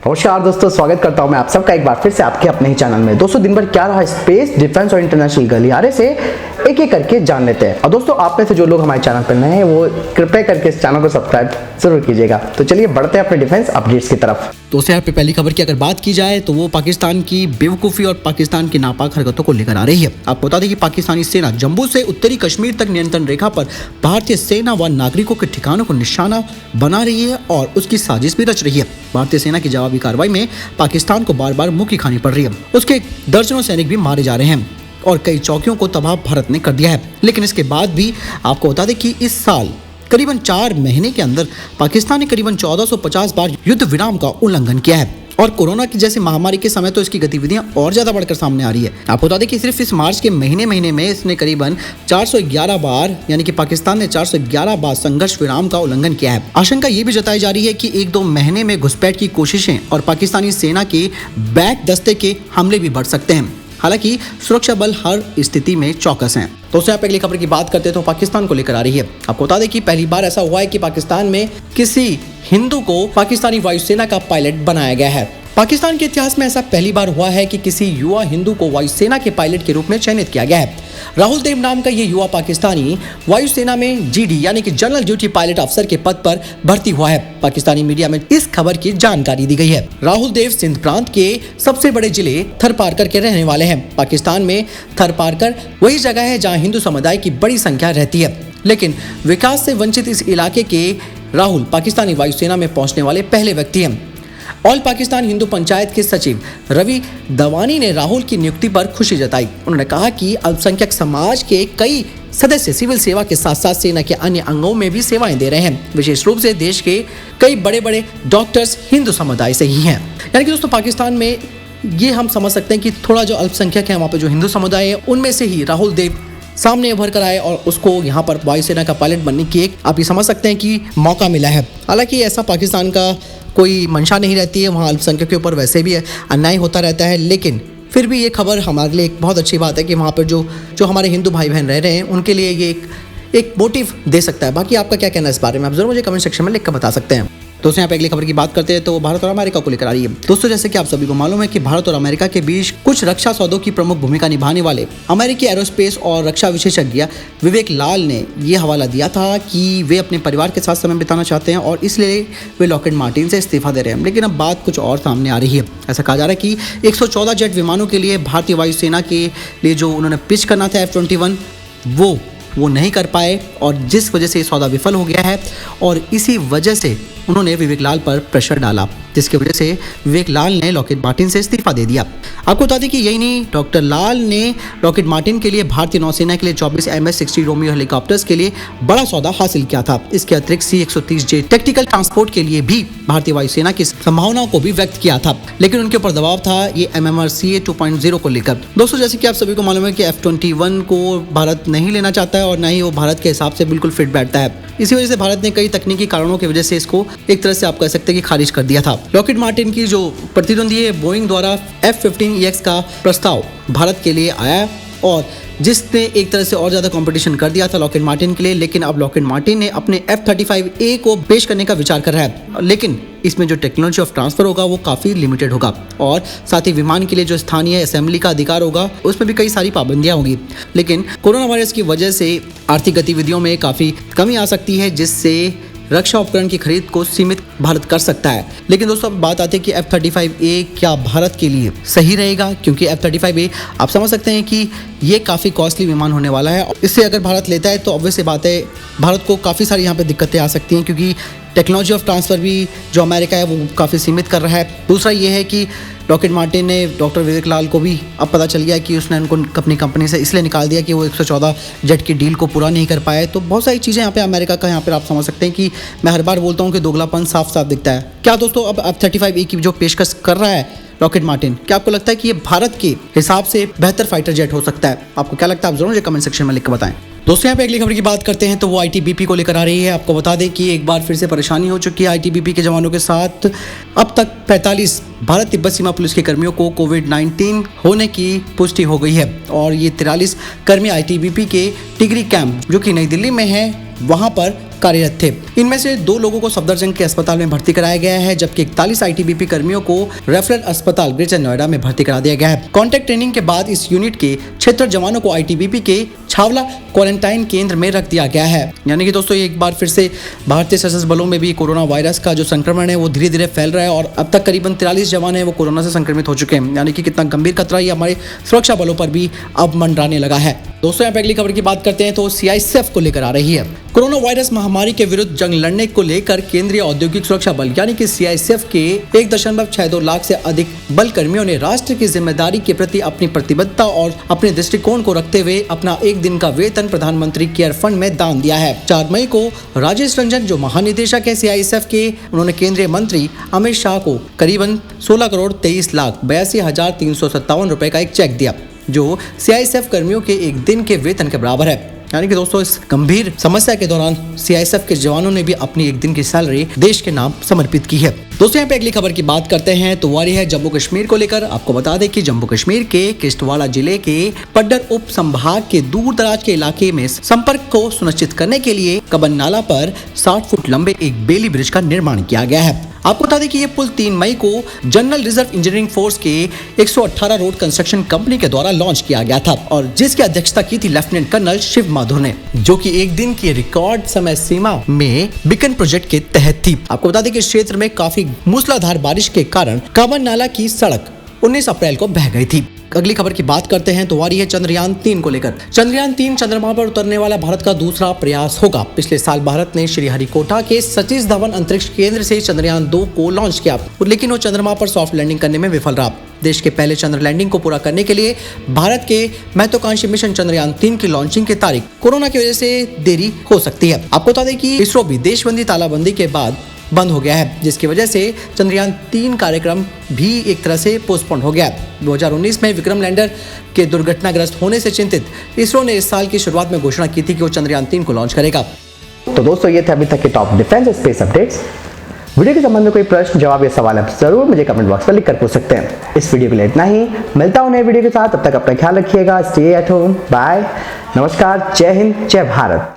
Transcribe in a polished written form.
नमस्कार दोस्तों, स्वागत करता हूं मैं आप सबका एक बार फिर से आपके अपने ही चैनल में। दोस्तों दिन भर क्या रहा स्पेस, डिफेंस और इंटरनेशनल गलियारे से एक एक करके जान लेते हैं। और दोस्तों आप में से जो लोग हमारे चैनल पर नए हैं वो कृपया करके इस चैनल को सब्सक्राइब जरूर कीजिएगा। तो चलिए बढ़ते हैं अपने डिफेंस अपडेट्स की तरफ। दोस्तों यहाँ पे पहली खबर की अगर बात की जाए तो वो पाकिस्तान की बेवकूफ़ी और पाकिस्तान की नापाक हरकतों को लेकर आ रही है। आपको बता दें कि पाकिस्तानी सेना जम्मू से उत्तरी कश्मीर तक नियंत्रण रेखा पर भारतीय सेना व नागरिकों के ठिकानों को निशाना बना रही है और उसकी साजिश भी रच रही है। भारतीय सेना की जवाबी कार्रवाई में पाकिस्तान को बार बार मुक्की खानी पड़ रही है। उसके दर्जनों सैनिक भी मारे जा रहे हैं और कई चौकियों को तबाह भारत ने कर दिया है। लेकिन इसके बाद भी आपको बता दें कि इस साल करीबन 4 महीने के अंदर पाकिस्तान ने करीबन 1450 बार युद्ध विराम का उल्लंघन किया है और कोरोना की जैसी महामारी के समय तो इसकी गतिविधियां और ज्यादा बढ़कर सामने आ रही है। आपको बता दें कि सिर्फ इस मार्च के महीने में इसने करीबन 411 बार यानी कि पाकिस्तान ने 411 बार संघर्ष विराम का उल्लंघन किया है। आशंका ये भी जताई जा रही है कि 1-2 महीने में घुसपैठ की कोशिशें और पाकिस्तानी सेना के बैक दस्ते के हमले भी बढ़ सकते हैं। हालांकि सुरक्षा बल हर स्थिति में चौकस हैं। दोस्तों यहाँ पे अगली खबर की बात करते हैं तो पाकिस्तान को लेकर आ रही है। आपको बता दें कि पहली बार ऐसा हुआ है कि पाकिस्तान में किसी हिंदू को पाकिस्तानी वायुसेना का पायलट बनाया गया है। पाकिस्तान के इतिहास में ऐसा पहली बार हुआ है कि किसी युवा हिंदू को वायुसेना के पायलट के रूप में चयनित किया गया है। राहुल देव नाम का ये युवा पाकिस्तानी वायुसेना में जीडी यानी कि जनरल ड्यूटी पायलट अफसर के पद पर भर्ती हुआ है। पाकिस्तानी मीडिया में इस खबर की जानकारी दी गई है। राहुल देव सिंध प्रांत के सबसे बड़े जिले थरपारकर के रहने वाले हैं। पाकिस्तान में थरपारकर वही जगह है जहां हिंदू समुदाय की बड़ी संख्या रहती है, लेकिन विकास से वंचित इस इलाके के राहुल पाकिस्तानी वायुसेना में पहुंचने वाले पहले व्यक्ति हैं। ऑल पाकिस्तान हिंदू पंचायत के सचिव रवि दवानी ने राहुल की नियुक्ति पर खुशी जताई। उन्होंने कहा कि अल्पसंख्यक समाज के कई सदस्य सिविल सेवा के साथ साथ सेना के अन्य अंगों में भी सेवाएं दे रहे हैं। विशेष रूप से देश के कई बड़े बड़े डॉक्टर्स हिंदू समुदाय से ही हैं। यानी कि दोस्तों पाकिस्तान में ये हम समझ सकते हैं कि थोड़ा जो अल्पसंख्यक है वहाँ पर जो हिंदू समुदाय है उनमें से ही राहुल देव सामने उभर कर आए और उसको यहाँ पर वायुसेना का पायलट बनने की एक आप ये समझ सकते हैं कि मौका मिला है। हालांकि ऐसा पाकिस्तान का कोई मंशा नहीं रहती है, वहाँ अल्पसंख्यक के ऊपर वैसे भी अन्याय होता रहता है, लेकिन फिर भी ये खबर हमारे लिए एक बहुत अच्छी बात है कि वहाँ पर जो हमारे हिंदू भाई बहन रह रहे हैं उनके लिए ये एक मोटिव दे सकता है। बाकी आपका क्या कहना है इस बारे में आप जरूर मुझे कमेंट सेक्शन में लिख कर बता सकते हैं। दोस्तों यहाँ पे अगली खबर की बात करते हैं तो भारत और अमेरिका को लेकर आ रही है। दोस्तों जैसे कि आप सभी को मालूम है कि भारत और अमेरिका के बीच कुछ रक्षा सौदों की प्रमुख भूमिका निभाने वाले अमेरिकी एरोस्पेस और रक्षा विशेषज्ञ विवेक लाल ने यह हवाला दिया था कि वे अपने परिवार के साथ समय बिताना चाहते हैं और इसलिए वे लॉकहीड मार्टिन से इस्तीफा दे रहे हैं। लेकिन अब बात कुछ और सामने आ रही है। ऐसा कहा जा रहा है कि 114 जेट विमानों के लिए भारतीय वायुसेना के लिए जो उन्होंने पिच करना था F-21 वो नहीं कर पाए और जिस वजह से ये सौदा विफल हो गया है और इसी वजह से उन्होंने विवेक लाल पर प्रेशर डाला, जिसकी वजह से विवेक लाल ने लॉकहीड मार्टिन से इस्तीफा दे दिया। आपको बता दें कि यही नहीं, डॉक्टर लाल ने लॉकहीड मार्टिन के लिए भारतीय नौसेना के लिए 24 MS-60 रोमियो हेलीकॉप्टर्स के लिए बड़ा सौदा हासिल किया था। इसके अतिरिक्त C-130J टैक्टिकल ट्रांसपोर्ट के लिए भी भारतीय वायुसेना की संभावनाओं को भी व्यक्त किया था, लेकिन उनके ऊपर दबाव था ये MMRCA 2.0 को लेकर। दोस्तों जैसे कि आप सभी को मालूम है कि F-21 को भारत नहीं लेना चाहता है और ना ही वो भारत के हिसाब से बिल्कुल फिट बैठता है। इसी वजह से भारत ने कई तकनीकी कारणों की वजह से इसको एक तरह से आप कह सकते हैं कि खारिज कर दिया था। लॉकहीड मार्टिन की जो प्रतिद्वंदी है बोइंग द्वारा F-15EX का प्रस्ताव भारत के लिए आया और जिसने एक तरह से और ज़्यादा कंपटीशन कर दिया था लॉकहीड मार्टिन के लिए। लेकिन अब लॉकहीड मार्टिन ने अपने F-35A को पेश करने का विचार कर रहा है, लेकिन इसमें जो टेक्नोलॉजी ऑफ ट्रांसफर होगा वो काफ़ी लिमिटेड होगा और साथ ही विमान के लिए जो स्थानीय असेंबली का अधिकार होगा उसमें भी कई सारी पाबंदियां होंगी। लेकिन कोरोना वायरस की वजह से आर्थिक गतिविधियों में काफ़ी कमी आ सकती है, जिससे रक्षा उपकरण की खरीद को सीमित भारत कर सकता है। लेकिन दोस्तों अब बात आती है कि F-35A क्या भारत के लिए सही रहेगा, क्योंकि F-35A आप समझ सकते हैं कि ये काफ़ी कॉस्टली विमान होने वाला है। इससे अगर भारत लेता है तो ऑब्वियस सी बात है भारत को काफ़ी सारी यहाँ पे दिक्कतें आ सकती हैं, क्योंकि टेक्नोलॉजी ऑफ ट्रांसफ़र भी जो अमेरिका है वो काफ़ी सीमित कर रहा है। दूसरा ये है कि लॉकहीड मार्टिन ने डॉक्टर विवेक लाल को भी अब पता चल गया कि उसने उनको अपनी कंपनी से इसलिए निकाल दिया कि वो 114 जेट की डील को पूरा नहीं कर पाए। तो बहुत सारी चीज़ें यहाँ पे अमेरिका का यहाँ पर आप समझ सकते हैं कि मैं हर बार बोलता हूँ कि दोगलापन साफ साफ दिखता है। क्या दोस्तों अब F-35A की जो पेशकश कर रहा है लॉकहीड मार्टिन, क्या आपको लगता है कि ये भारत के हिसाब से बेहतर फाइटर जेट हो सकता है? आपको क्या लगता है आप जरूर मुझे कमेंट सेक्शन में लिख कर बताएं। दोस्तों यहाँ पे अगली खबर की बात करते हैं तो वो ITBP को लेकर आ रही है। आपको बता दें कि एक बार फिर से परेशानी हो चुकी है ITBP के जवानों के साथ। अब तक 45 भारत तिब्बत सीमा पुलिस के कर्मियों को कोविड-19 होने की पुष्टि हो गई है और ये 43 कर्मी ITBP के टिगरी कैंप जो कि नई दिल्ली में है वहाँ पर कार्यरत थे। इनमें से 2 लोगों को सफदरजंग के अस्पताल में भर्ती कराया गया है, जबकि 41 आईटीबीपी कर्मियों को रेफरल अस्पताल ग्रेटर नोएडा में भर्ती करा दिया गया है। कॉन्टैक्ट ट्रेनिंग के बाद इस यूनिट के 76 जवानों को आईटीबीपी के छावला क्वारंटाइन केंद्र में रख दिया गया है। यानी कि दोस्तों एक बार फिर से भारतीय सशस्त्र बलों में भी कोरोना वायरस का जो संक्रमण है वो धीरे धीरे फैल रहा है और अब तक करीबन 43 जवान है वो कोरोना से संक्रमित हो चुके हैं। यानी कि कितना गंभीर खतरा ये हमारे सुरक्षा बलों पर भी अब मंडराने लगा है। दोस्तों यहाँ पे अगली खबर की बात करते हैं तो सीआईएसएफ को लेकर आ रही है। कोरोना वायरस महामारी के विरुद्ध जंग लड़ने को लेकर केंद्रीय औद्योगिक सुरक्षा बल यानी कि सीआईएसएफ के 1.62 लाख से अधिक बल कर्मियों ने राष्ट्र की जिम्मेदारी के प्रति अपनी प्रतिबद्धता और अपने दृष्टिकोण को रखते हुए अपना 1 दिन का वेतन प्रधानमंत्री केयर फंड में दान दिया है। 4 मई को राजेश रंजन जो महानिदेशक है सीआईएसएफ के, उन्होंने केंद्रीय मंत्री अमित शाह को करीबन 16,23,82,357 रुपए का एक चेक दिया, जो सीआईएसएफ कर्मियों के 1 दिन के वेतन के बराबर है। यानी कि दोस्तों इस गंभीर समस्या के दौरान सीआईएसएफ के जवानों ने भी अपनी 1 दिन की सैलरी देश के नाम समर्पित की है। दोस्तों यहाँ पे अगली खबर की बात करते हैं तो वारी है जम्मू कश्मीर को लेकर। आपको बता दें कि जम्मू कश्मीर के किश्तवाड़ा जिले के पड्डर उप संभाग के दूर दराज के इलाके में संपर्क को सुनिश्चित करने के लिए कबन नाला पर 60 फुट लंबे एक बेली ब्रिज का निर्माण किया गया है। आपको बता दें कि ये पुल 3 मई को जनरल रिजर्व इंजीनियरिंग फोर्स के 118 रोड कंस्ट्रक्शन कंपनी के द्वारा लॉन्च किया गया था और जिसकी अध्यक्षता की थी लेफ्टिनेंट कर्नल शिव माधुर ने, जो कि 1 दिन की रिकॉर्ड समय सीमा में बिकन प्रोजेक्ट के तहत थी। आपको बता दें कि इस क्षेत्र में काफी मूसलाधार बारिश के कारण काबन नाला की सड़क 19 अप्रैल को बह गई थी। अगली खबर की बात करते हैं तो आ रही है चंद्रयान 3 को लेकर। चंद्रयान 3 चंद्रमा पर उतरने वाला भारत का दूसरा प्रयास होगा। पिछले साल भारत ने श्रीहरिकोटा के सतीश धवन अंतरिक्ष केंद्र से चंद्रयान 2 को लॉन्च किया, लेकिन वो चंद्रमा पर सॉफ्ट लैंडिंग करने में विफल रहा। देश के पहले चंद्र लैंडिंग को पूरा करने के लिए भारत के महत्वाकांक्षी मिशन चंद्रयान 3 की लॉन्चिंग की तारीख कोरोना की वजह से देरी हो सकती है। आपको बता दें कि इसरो भी देशबंदी तालाबंदी के बाद बंद हो गया है, जिसकी वजह से चंद्रयान 3 कार्यक्रम भी एक तरह से पोस्टपोन हो गया। 2019 में विक्रम लैंडर के दुर्घटनाग्रस्त होने से चिंतित इसरो ने इस साल की शुरुआत में घोषणा की थी कि वो चंद्रयान 3 को लॉन्च करेगा। तो दोस्तों ये थे अभी तक के top defence space updates. Video के संबंध में कोई प्रश्न जवाब या सवाल आप जरूर मुझे कमेंट बॉक्स में लिख कर पूछ सकते हैं। इस वीडियो के लिए इतना ही, मिलता हूं नए वीडियो के साथ। तब तक अपना ख्याल रखिएगा। स्टे एट होम, बाय, नमस्कार, जय हिंद, जय भारत।